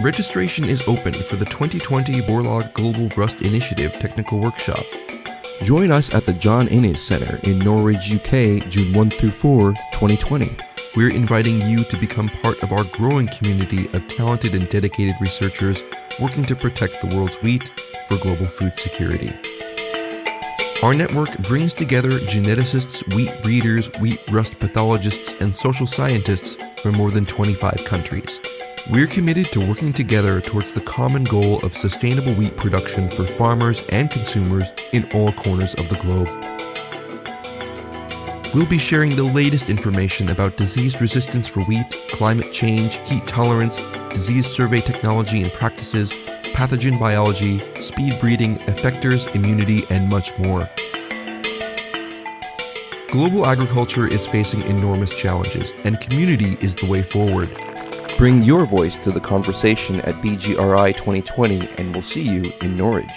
Registration is open for the 2020 Borlaug Global Rust Initiative Technical Workshop. Join us at the John Innes Centre in Norwich, UK, June 1 through 4, 2020. We're inviting you to become part of our growing community of talented and dedicated researchers working to protect the world's wheat for global food security. Our network brings together geneticists, wheat breeders, wheat rust pathologists, and social scientists from more than 25 countries. We're committed to working together towards the common goal of sustainable wheat production for farmers and consumers in all corners of the globe. We'll be sharing the latest information about disease resistance for wheat, climate change, heat tolerance, disease survey technology and practices, pathogen biology, speed breeding, effectors, immunity, and much more. Global agriculture is facing enormous challenges, and community is the way forward. Bring your voice to the conversation at BGRI 2020, and we'll see you in Norwich.